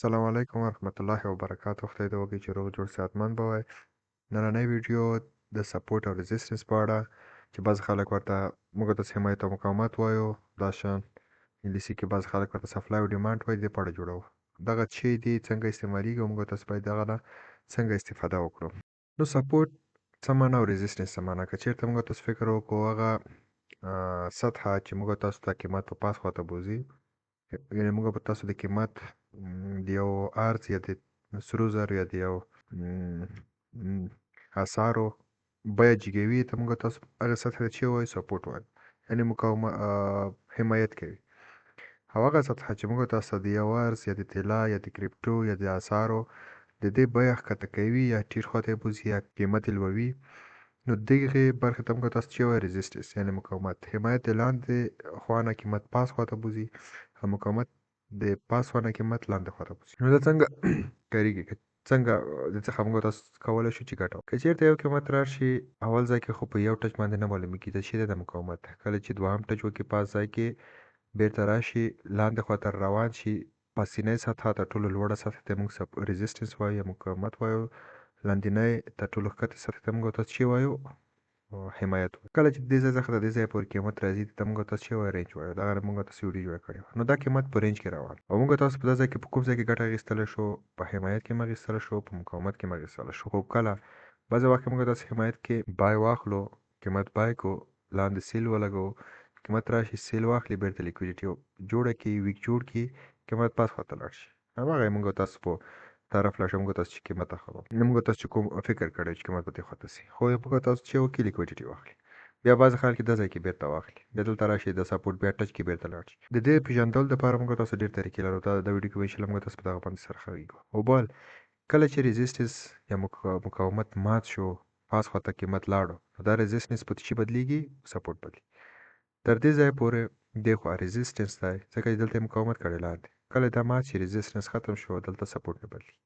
السلام علیکم ورحمت الله وبرکاتو. خدای دې وکړي چې روغ جوړ صحتمند به وای. نننۍ ویډیو د سپورټ او ريزिस्टेंस په اړه چې بعض خلک ورته موږ ته حمایت او مقاومت وایو، دا شان انګلیسي کې بعض خلک ورته سپلای او ډیماند وایي، دې په اړه جوړو. دغه چې دی څنګه استعمالیږي او موږ تاسو باید دغه نه څنګه استفاده وکړو. نو سپورټ څه معنا او ريزिस्टेंस څه معنا؟ که چېرته موږ تاسو فکر وکړو هغه سطحه چې موږ تاسو ته قیمت په پاس خواته بوځي، یعنې موږ به تاسو د قیمت د یو ارز یا د سرو زرو یا د یو اسعارو بیه جګوي، ته موږ تاسو هغه سطح ته چې وایو سپورټ وایو، یعنې حمایت کوي. او هغه سطح چې موږ تاسو د یو ارز یا د طلا یا د کریپټو یا د اسعارو د دې بیه ښکته کوي یا ټیټ خواته یې بوځي یا قیمت یې لوړوي، نو دغې برخې ته موږ تاسو چې وایو ريزिस्टेंस یعنې مقاومت. حمایت د لاندې خوا نه قیمت پاس خواته بوځي او مقاومت د پاس خوا نه قیمت لاندې خواته بوځي. نو دا څنګه کارېږي؟ څنګه د څخه موږ تاسو کولی شو چې ګټه وکړو؟ که چېرته یو قیمت راشي اول ځای کې خو په یو ټچ باندې نه معلومېږي دا چې دی د مقاومت. کله چې دوهم ټچ وکړي پاس ځای کې بیرته راشي لاندې خواته روان شي، پاسنۍ سطحه تر ټولو لوړه سطح ته موږ ريزिस्टेंस وایو یا مقاومت وایو، لاندنۍ تر ټولو ښکته سطح ته موږ تاسو چې وایو حمایت وایو. کله چې د دې ځای څخه د دې ځای پورې قیمت راځي ته موږ تاسو چې وایو رینج وایو. دغه موږ تاسو ویډیو جوړه کړې وه. نو دا قیمت په رینج کې روان او موږ تاسو په دې ځای کې په کوم ځای کې ګټه اخیستلی شو؟ په حمایت کې مو اخیستلی شو، په مقاومت کې مو اخیستلی شو. خو کله بعضې وخت کې موږ تاسو حمایت کې بای واخلو، قیمت بای کو، لاندې سیل ولګوو، قیمت راشي سیل واخلي، بیرته لیکویډیټي جوړه کړي، ویک جوړ کړي، قیمت پاس خواته لاړ شي. هماغه یې موږ تاسو په طرف لاړ شو، موږ تاسو چې قیمت اخلو. نو موږ تاسو چې کوم فکر کړی چې قیمت به دې خواته سي، خو موږ تاسو چې وکړي لیکویډیټي واخلي، بیا بعضې خلک دې ځای کې بیرته واخلي، بیا دلته راشي د سپورټ بیا ټچ کې بیرته لاړ شي. د دې پېژندلو دپاره موږ تاسو ډېر طریقې لرو. دا د ویډیو کې به انشاءالله موږ تاسو په دغه باندې سره خبرېږو. او بل کله چې ريزिस्टेंस یا مقاومت مات شو، پاس خواته قیمت لاړو، نو دا ريزिस्टेंस په څه بدلېږي؟ سپورټ بدلېږي. تر دې ځایه پورې دې خوا ريزिस्टेंس دی، ځکه چې دلته یې مقاومت کړی لاندې. کله دا مات شي ريزिस्टेंس ختم شو، دلته سپورټ نه بدلېږي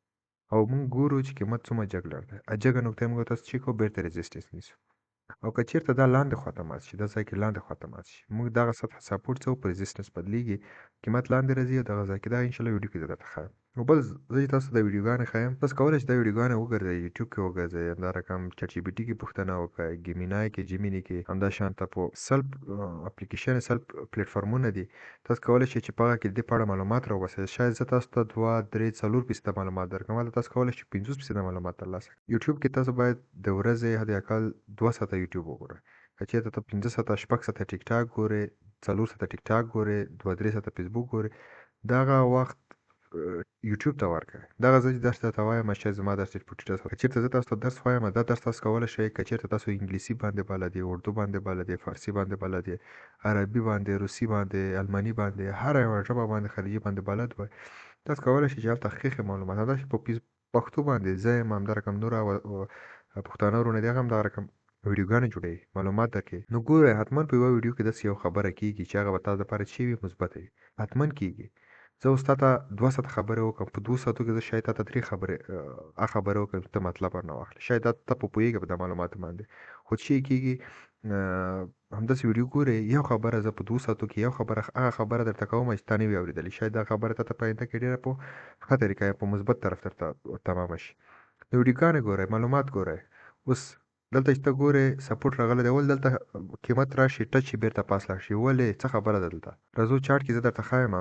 او موږ ګورو چې قیمت څومره جګ لاړ دی. جګه نقطه یې موږ تاسو چې کړو بیرته ريزिस्टेंس نیسو. او که چېرته دا لاندې خواته مات شي، دا ځای کې لاندې خواته مات شي، موږ دغه سطح سپورټ څه په ريزिस्टेंس بدلېږي، قیمت لاندې راځي او دغه ځای کې دا انشاءالله ویډیو کې زه درته ښایم. او بل زه چې تاسو د ویډیوګانې ښایم، تاسو کولی شئ دا ویډیوګانې وګرځئ، یوټیوب کې وګرځئ، همدا رقم چټ جي پي ټي کې پوښتنه وکړئ، ګیمینای کې، جیمیني کې، همدا شانته په سلف اپلیکیشن سلف پلیټفارمونه دي، تاسو کولی شئ چې په هغه کې د دې په اړه معلومات راوباسئ. شاید زه تاسو ته 2 3 4% معلومات درکړم، هلته تاسو کولی شئ 50% معلومات ترلاسه کړئ. یوټیوب کې تاسو باید د ورځې حداقل 2 ساعته یوټیوب وګورئ. که چېرته ته 5 ساعته 6 ساعته ټیک ټاک ګورې، 4 ساعته ټیک ټاک ګورې، 2 3 ساعته فیسبوک ګورې، دغه وخت یوټیوب ته ورکړئ. دغه زه چې درس درته وایم شاید زما درس ډېر په ټیټه سره، که چېرته زه تاسو ته درس وایم دا درس تاسو کولی شئ، که چېرته تاسو انګلیسي باندې بلد یې، اردو باندې بلد یې، فارسي باندې بلد یې، عربي باندې، روسي باندې، الماني باندې، هره یوه ژبه باندې خلیجي باندې بلد وای، تاسو کولی شئ چې هلته ښه معلومات همداسې په پښتو باندې زه یم، همدا رقم نور پښتانه وروڼه دي هغه هم دغه رقم ویډیوګانې جوړوي، معلومات درکوي. نو ګورئ حتما په یوه ویډیو کې داسې یو خبره کېږي چې هغه به تاسو دپاره چې وي مثبته وي، حتما کېږي. زه اوس تاته 2 ساعته خبرې وکړم، په 2 ساعتو کې زه شاید تاته 3 خبرې خبرې وکړم چې ته مطلب ورنه واخلې، شاید ته پوهېږې په د معلوماتو باندې، خو چې کېږي همداسې ویډیو ګورې، یو خبره زه په 2 ساعتو کې یو خبره هغه خبره درته کوم چې تا نه وي اورېدلې، شاید دا خبره تاته په آینده کې ډېره په ښه طریقه یا په مثبت طرف درته تمامه شي. نو ویډیوګانې ګورئ، معلومات ګورئ. اوس دلته چې ته ګورې سپورټ راغلی دی، ولې دلته قیمت راشي ټچ شي بیرته پاس لاړ شي، ولې څه خبره ده دلته؟ راځو چارټ کې زه درته ښایم،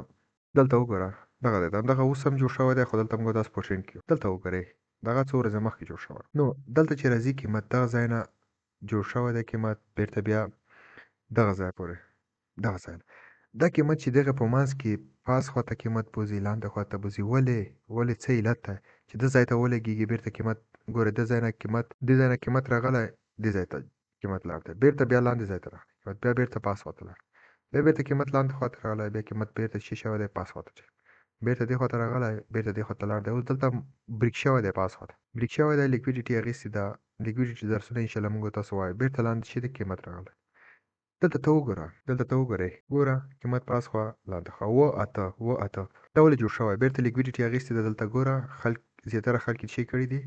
دلته وګوره، دغه دی، دغه اوس هم جوړ شوی دی، خو دلته موږ تاسو پوشن کړو، دلته وګورئ، دغه څو ورځې مخکې جوړ شوی. نو دلته چې راځي قیمت دغه ځای نه جوړ شوی دی، قیمت بیرته بیا دغه ځای پورې، دغه ځای نه دا قیمت چې دغه په منځ کې پاس خواته قیمت بوځي، لاندې خواته بوځي، ولې څه علت ده چې دې ځای ته ولګېږي بیرته قیمت ګوره، دې ځای نه قیمت راغلی، دې ځای ته قیمت لاړ دی، بیرته بیا لاندې ځای ته راغلی قیمت، بیا بیرته پاس خواته لاړ، بیا بیرته قیمت لاندې خواته راغلی، بیا قیمت بیرته چې شوی دی پاس خواته چلی، بیرته دې خواته راغلی، بیرته دې خواته لاړ دی. اوس دلته بریک شوی دی، پاس خواته بریک شوی دی، لیکویډیټي اخیستې ده، لیکویډیټي درسونه انشاءالله موږ تاسو وایو، بیرته لاندې چې دی قیمت راغلی. دلته ته وګورئ، ګوره قیمت پاس خوا لاندې خوا 7 8 دا ولې جوړ شوی؟ بیرته لیکویډیټي اخیستې ده، دلته ګوره زیاتره خلک یې څه کړي دي،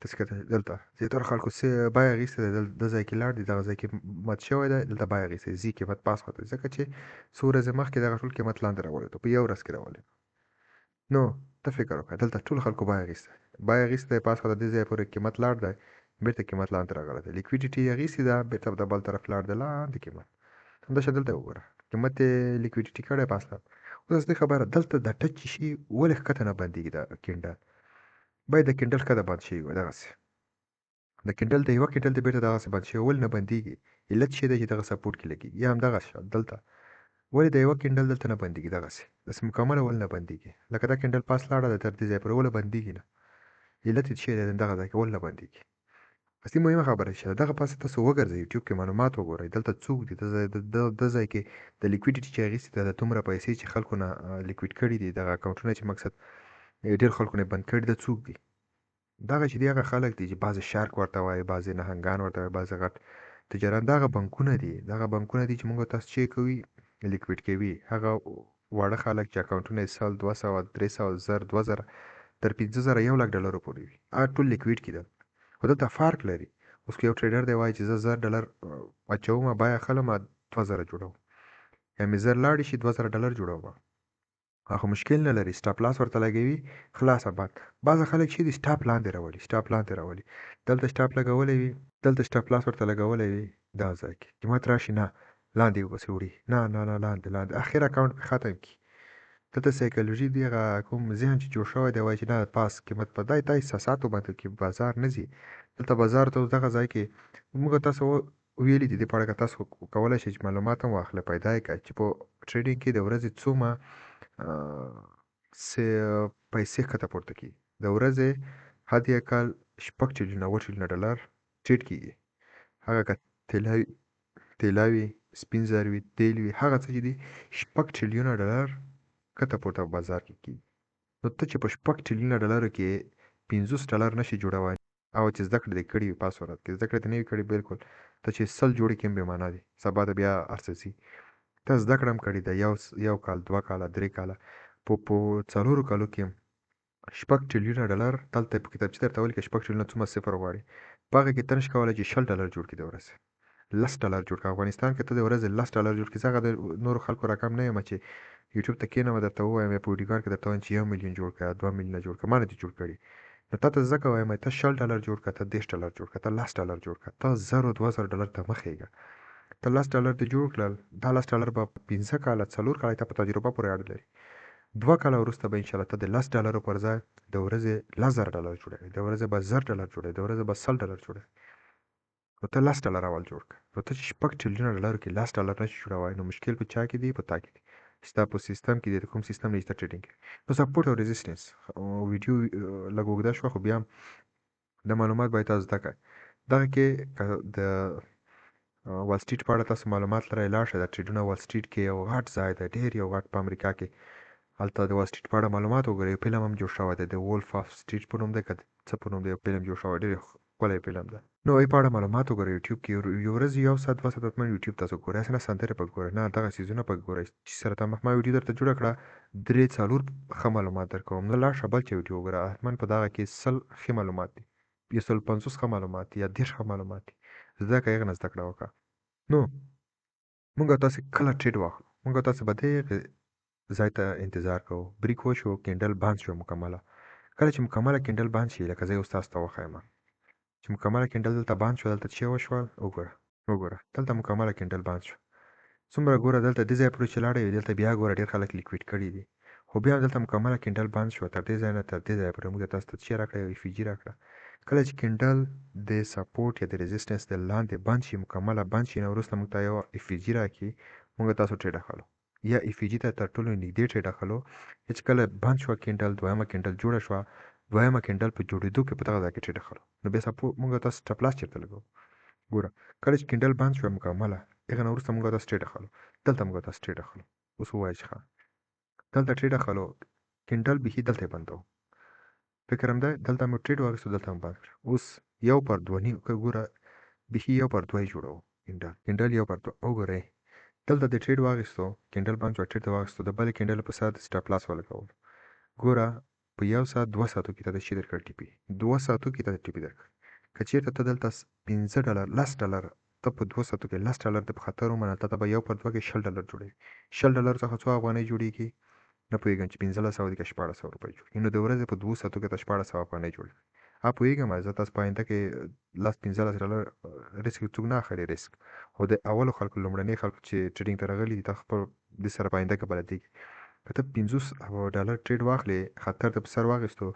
تاسو کته دلته زیاتره خلکو څه بیه اخیستې ده، د ځای کې لاړ دي، دغه ځای کې مات شوی دی، دلته بیه اخیستې ځي قیمت پاس خواته، ځکه چې څو ورځې مخکې دغه ټول قیمت لاندې راولېدو، په یو ورځ کې راولېدو. نو ته فکر وکړه دلته ټول خلکو بیه اخیستی دی پاس خو د دې ځای پورې قیمت لاړ دی بېرته قیمت لاندې راغلی دی لیکویډیټي یې اخیستې ده بېرته د بل طرف لاړ دی لاندې قیمت همداسې دلته وګوره قیمت یې لیکویډیټي کړی پاس لاړ اوس اصلي خبره دلته د ټچ چې شي ولې ښکته نه بندېږي د کینډل باید د کینډل ښکته بند شوي وي دغسې د کینډل د یوه کینډل د بېرته دغسې بند شوی ولې نه بندېږي علت چې دی چې دغه سپورټ کې لګي یا همدغه شان دلته ولې د یوه کینډل دلته نه بندېږي دغسې داسې مکمله ولې نه بندېږي لکه دا کینډل پاس لاړه ده تر دې ځای پورې ولې بندېږي نه علت یې څه دی دغه ځای کې ولې نه بندېږي اصلي مهمه خبره چې دغه پاسه تاسو وګرځئ یوټیوب کې معلومات وګورئ دلته څوک دي د ځای کې د لیکویډیټي چې اخیستې ده د دومره پیسې چې خلکو نه لیکویډ کړي دي دغه اکاونټونه چې مقصد ډېر خلکو نه بند کړي ده څوک دي دغه چې دي هغه خلک دي چې بعضې شارک ورته وایي بعضې نهنګان ورته وایي بعضې غټ تجاران دغه بانکونه دي چې موږ تاسو چې کوي لیکویډ کوي هغه واړه خلک چې اکاونټونه یې 100 200 300 زر 2000 تر 15000 1 لک ډالرو پورې وي هغه ټول لیکویډ کېدل خو دلته فرق لري اوس که یو ټریډر دی وایي چې زه $1000 اچوم بیه اخلم 2000 جوړوم یا مې زر لاړې شي $2000 جوړوم خو مشکل نه لري سټاپ لاس ورته لګوي خلاصه بات بعضې خلک چې دي سټاپ لاندې راولي دلته سټاپ لګولی وي دلته سټاپ لاس ورته لګولی وي دا ځای کې قیمت راشي نه لاندې وبسې وړي نه لاندې اخر اکاونټ مې ختم کړي دلته سایکولوژي دی هغه کوم ذهن چې جوړ شوی دی وایي چې نه پاس قیمت په دا احساساتو باندې کې بازار نه ځي دلته بازار ته دغه ځای کې موږ تاسو ویلي دي دې په اړه که تاسو کولی شئ چې معلومات هم واخلئ پیدا یې کړئ چې په ټریډینګ کې د ورځې څومره پیسې ښکته پورته کېږي د ورځې حد اقل 6 تریلیونه 7 تریلیونه ډالر ټریډ کېږي هغه که طلا وي سپین زر وي تیل وي هغه څه چې دي 6 تریلیونه ډالر ښکته پورته په بازار کې کېږي نو ته چې په 6 تریلیونه ډالرو کې $50 نشي جوړولی او چې زده کړې دې کړي وي پاس ورځ کې زده کړې دې نه وي کړې بالکل ته چې 100 جوړې کړې هم بې معنا دي سبا ته بیا هر څه ځي ته زده کړه هم کړې ده یو کال 2 کاله 3 کاله په 4 کالو کې 6 تریلیونه ډالر دلته په کتابچې درته ولیکه 6 تریلیونه څومره صفر غواړي په هغه کې ته نشي کولی چې $10 جوړ کړي د ورځې $10 جوړ کړه افغانستان کې ته د ورځې $10 جوړ کړي زه هغه د نورو خلکو رقم نه یم چې یوټیوب ته کښېنم درته ووایم یا په ویډیوګان کې درته وایم چې 1 میلیون جوړ کړه 2 میلیونه جوړ کړه ما نه دي جوړ کړي نو تا ته زه که وایم ته $10 جوړ کړه ته $10 جوړ کړه ته $10 جوړ کړه ته $1000 ته مه خېږه ته $10 دې جوړ کړل دا $10 به 15 کاله 4 کاله ته په تجربه پورې اړه لري 2 کاله وروسته به انشاءالله ته د $10 پر ځای د ورځې $1000 جوړوي د ورځې به $1000 جوړوي د ورځې به $100 جوړوي نو ته $10 اول جوړ کړه نو ته چې 6 تریلیونه ډالرو کې $10 نشي جوړولی نو مشکل په چا کې دی په تا کې دی ستا په سیستم کې دی د کوم سیستم نه چې ته ټریډینګ کوي نو سپورټ او ریزسټنس ویډیو لږ اوږده شوه خو بیا هم د معلومات باید تاسو زده کړئ دغه کې د وال سټریټ په اړه تاسو معلومات لرئ لاړ شئ د ټریډونه وال سټریټ کې یو غټ ځای دی ډېر یو غټ په امریکا کې هلته د وال سټریټ په اړه معلومات وګورئ یو فلم هم جوړ شوی دی د وولف آف سټریټ په نوم دی که څه په نوم دی یو فلم جوړ شوی ډېر ښکلی فلم ده نو هغوی په اړه معلومات وګورئ یوټیوب کې یو ورځ 1 ساعت 2 ساعت حتما یوټیوب تاسو ګورئ هسې نه سندرې پکې ګورئ نه دغه څیزونه پکې ګورئ چې سره ته ما ویډیو درته جوړه کړه 3-4 ښه معلومات درکوم نو لاړ شه بل چې ویډیو وګوره حتما په دغه کې 100 ښه معلومات دي یا 150 ښه معلومات دي یا 10 ښه معلومات دي زده کړه هغې نه زده کړه وکړه نو موږ تاسو کله ټریډ واخلو موږ تاسو به دغې ځای ته انتظار کوو بریک وشو کینډل بند شو مکمله کله چې مکمله کینډل بند شي لکه زه یې اوس تاسو ته وښیم چې مکمله کینډل دلته بند شو دلته څه وشول وګوره دلته مکمله کینډل بند شو څومره ګوره دلته دې ځای پورې چې لاړی وي دلته بیا ګوره ډېر خلک لیکویډ کړي دي خو بیا هم دلته مکمله کینډل بند شو تر دې ځای نه تر دې ځای پورې موږ تاسو ته څه راکړه یو ایفیجي راکړه کله چې کینډل د سپورټ یا د ریزسټنس د لاندې بند شي مکمله بند شي نو وروسته موږ ته یو ایفیجي راکړي موږ تاسو ټریډ اخلو یا ایفیجي ته تر ټولو نږدې ټریډ اخلو چې کله بند شوه کینډل دویمه کینډل جوړه شوه دویمه کینډل په جوړېدو کې په دغه ځای کې ټریډ اخلو نو بیا موږ تاسو سټاپ لاس چېرته لګوو ګوره کله چې کینډل بند شوه مکمله هغه نه وروسته موږ تاسو ټریډ اخلو دلته موږ تاسو ټریډ اخلو اوس ووایه چې ښه دلته ټریډ اخلو کینډل بیخي دلته یې بندوو فکر همدا دلته مو ټریډ واخیستو دلته هم بند کړو اوس 1/2 ګوره بیخي 1/2 یې جوړوو کینډل 1/2 وګورئ دلته د ټریډ واخیستو کینډل بند شو ټریډ واخیستو د بلې کینډل په سر د سټاپ لاس ولګولو ګوره په 1 ساعت 2 ساعتو کې ته د شي درکړ ټیپي 2 ساعتو کې ته د ټیپي درکړ که چېرته ته دلته $15 $10 ته په 2 ساعتو کې $10 د په خطر ومنه ته به 1/2 کې $10 جوړوي $10 څخه څو افغانۍ جوړېږي نه پوهېږم چې 1500 دي که 1400 روپۍ جوړ کړي. نو د ورځې په 2 ساعتو کې ته 1400 افغانۍ جوړ کړي. پوهېږم زه تاسو په آینده کې 15 ریسک څوک نه اخلي ریسک. خو د اولو خلکو لومړني خلکو چې ټریډینګ ته راغلي دي تاسو خپل د سره په آینده کې بلدېږي. که ته 50 ډالر ټریډ واخلې خطر ته په سر واخیستو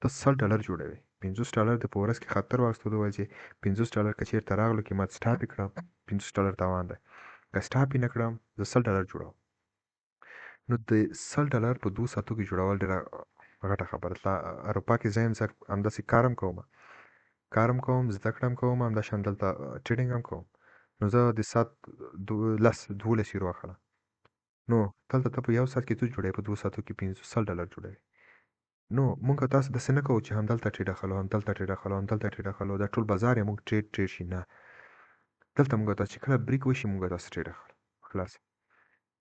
ته 100 ډالر جوړوي. 50 ډالر د په ورځ کې خطر واخیستو ته وایي چې 50 ډالر که چېرته راغلو قیمت سټاپ یې کړم 50 ډالر تاوان دی. که سټاپ یې نه کړم زه 100 ډالر جوړوم. نو د 100 ډالر په 2 ساعتو کې جوړول ډېره غټه خبره ده. اروپا کې زه یم زه همداسې کارم کوم زده کړه هم کوم همداشان دلته ټریډینګ هم کوم. نو زه د ساعت 12 یورو اخلم. نو دلته ته په یو ساعت کې څه جوړوې په 2 ساعتو کې 100 ډالر جوړوي. نو مونږ تاسو داسې نه کوو چې همدلته ټریډ اخلو دا ټول بازار یې مونږ ټریډ شي نه. دلته مونږ تاسو چې کله بریک وشي مونږ تاسو ټریډ اخلو خلاص.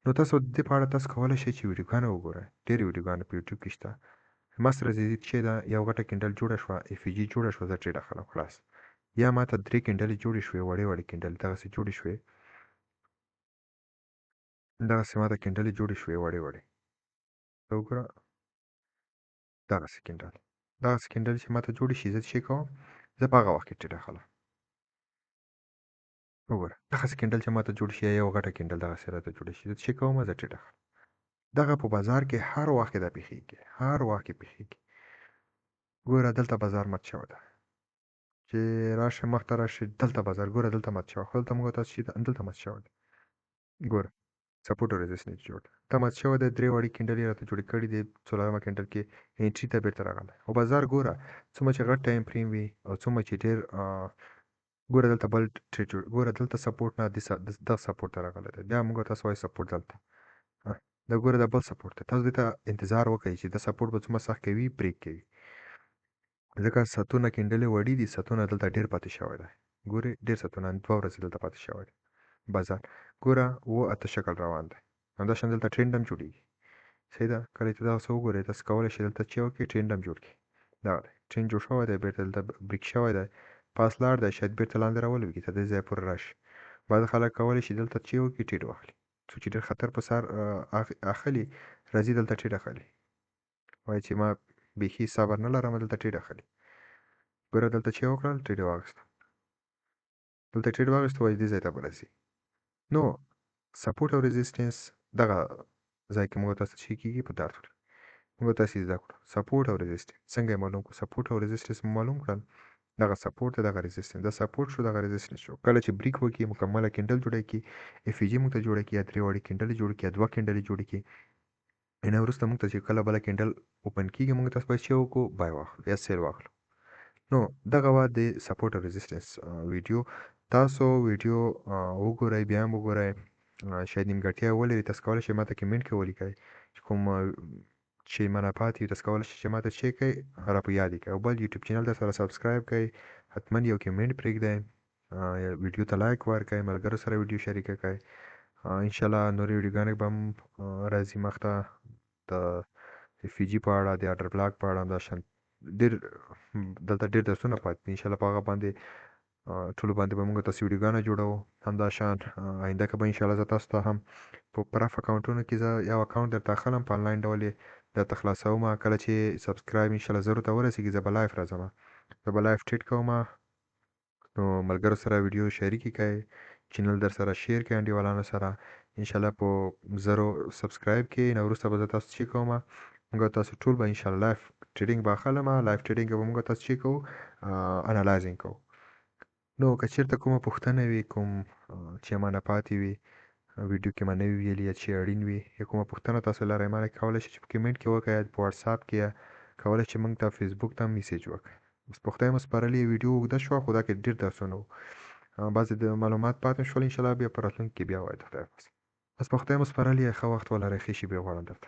نو تاسو د دې په اړه تاسو کولی شئ چې ویډیوګانې وګورئ. ډېرې ویډیوګانې په یوټیوب کې شته. ما سره چې ده یو غټه کینډل جوړه شوه اف جي جوړه شوه زه ټریډ اخلم خلاص. یا ماته 3 کینډلې جوړې شوې وړې کینډلې دغسې جوړې شوې ماته کینډلې جوړې شوې وړې ته وګوره دغسې کینډل چې ماته جوړې شي زه څه کوم زه په هغه وخت کې ټریډ اخلم. وګوره دغسې کینډل چې ماته جوړ شي یا یو غټه کینډل دغسې راته جوړه شي زه څه کوم زه ټریډ اخلم. دغه په بازار کې هر وخت کې دا پېښېږي. ګوره دلته بازار مات شوی ده چې راشئ مخته راشئ دلته بازار ګوره دلته مات شوی خو دلته موږ تاسو چې دلته مات شوی ده. ګوره سپورټ او ریزسټنس جوړ دا مات شوی دی. 3 وړې کینډلې راته جوړې کړي دي. 14مه کینډل کې انټري ته بېرته راغلی او بازار ګوره څومره چې غټ ټایم فریم وي او څومره چې ډېر ګوره دلته بل ټریډ جوړ ګوره دلته سپورټ نه دغه سپورټ ته راغلی دی. بیا موږ تاسو وایو سپورټ دلته دا ګوره دا بل سپورټ دی. تاسو دې ته انتظار وکړئ چې دا سپورټ به څومره سخت کوي بریک کوي. ځکه ساعتونه کینډلې وړي دي ساعتونه دلته ډېر پاتې شوی دی. ګورې ډېر ساعتونه 2 ورځې دلته پاتې شوی دی بازار. ګوره 7 شکل روان دی. همداشان دلته ټرینډ هم جوړېږي. صحیح ده. کله چې دغسې وګورئ تاسو کولی شئ دلته چې وکړئ ټرینډ هم جوړ کړئ. دغه دی ټرینډ جوړ شوی دی بېرته دلته بریک شوی دی پاس لاړ دی شاید بېرته لاندې راولوېږي تر دې ځایه پورې راشي. بعض خلک کولی شي دلته چې وکړي ټریډ واخلي. څوک چې ډېر خطر په سر اخلي راځي دلته ټریډ اخلي. وایي چې ما بیخي صبر نه لرم دلته ټریډ اخلي. ګوره دلته چې وکړل ټریډ یې واخیستو وایي دې ځای ته به رسي. نو سپورټ او ریزسټنس دغه ځای کې موږ تاسو چې کېږي په درس ورکړي. موږ تاسو زده کړو سپورټ او ریزسټنس څنګه یې معلوم کړو. سپورټ او ریزسټنس مو معلوم کړل دغه سپورټ دی دغه ریزسټنس دا سپورټ شو دغه ریزسټنس شو. کله چې بریک وکړي مکمله کینډل جوړه کړي اف جي موږ ته جوړه کړي یا 3 وړې کینډلې جوړې کړي یا 2 کینډلې جوړې کړي نه وروسته موږ ته چې کله بله کینډل اوپن کېږي موږ تاسو باید چې وکړو بای واخلو یا سیل واخلو. نو دغه وه د سپورټ او ریزسټنس ویډیو. تاسو ویډیو وګورئ بیا هم وګورئ شاید نیمګړتیا ولري. تاسو کولی شئ ماته کمنټ کې ولیکئ چې کوم چې مانه پاتې وي تاسو کولی شئ چې ماته چې کړئ راپه یاد یې کړئ او بل یوټیوب چینل در سره سبسکرایب کړئ حتما یو کمنټ پرېږدئ ویډیو ته لایک ورکړئ ملګرو سره ویډیو شریکه کړئ. انشاءالله نورې ویډیوګانې به هم راځي مخته د اف جي په اړه د اډر بلاک په اړه همداشان دلته ډېر درسونه پاتې دي. انشاءالله په هغه باندې ټولو باندې به موږ تاسو ویډیوګانې جوړوو. همداشان آینده کې به انشاءالله زه تاسو ته هم په پراف اکاونټونو کې زه یو اکاونټ درته اخلم په آنلاین ډول یې درته خلاصوم. کله چې سبسکرایب انشاءالله 0 ته ورسېږي زه به لایف راځم زه به لایف ټریډ کوم. نو ملګرو سره ویډیو شریکې کړئ چینل در سره شیر کړئ انډیوالانو سره. انشاءالله په 0 سبسکرایب کې نه وروسته به زه تاسو چې کوم موږ تاسو ټول به انشاءالله لایف ټریډینګ به اخلم. لایف ټریډینګ به موږ تاسو چې کوو انالایزینګ کوو. نو که چېرته کومه پوښتنه وي کوم چې مانه پاتې وي ویډیو کې ما نه وي ویلي یا چې اړین وي یا کومه پوښتنه تاسو لرئ ما کولی شئ چې په کمنټ کې وکړئ په واتساپ کې یا کولی شئ موږ ته فیسبوک ته هم میسیج وکړئ. بس پوښتنه مو سپارلې ویډیو اوږده شوه خو دا کې ډېر درسونه وو بعضې د معلومات پاتې شول انشاءالله بیا په راتلونکي کې بیا وایو د خدای پاس. بس پوښتنه مو سپارلې ښه وخت ولرئ ښې شېبې غواړم درته.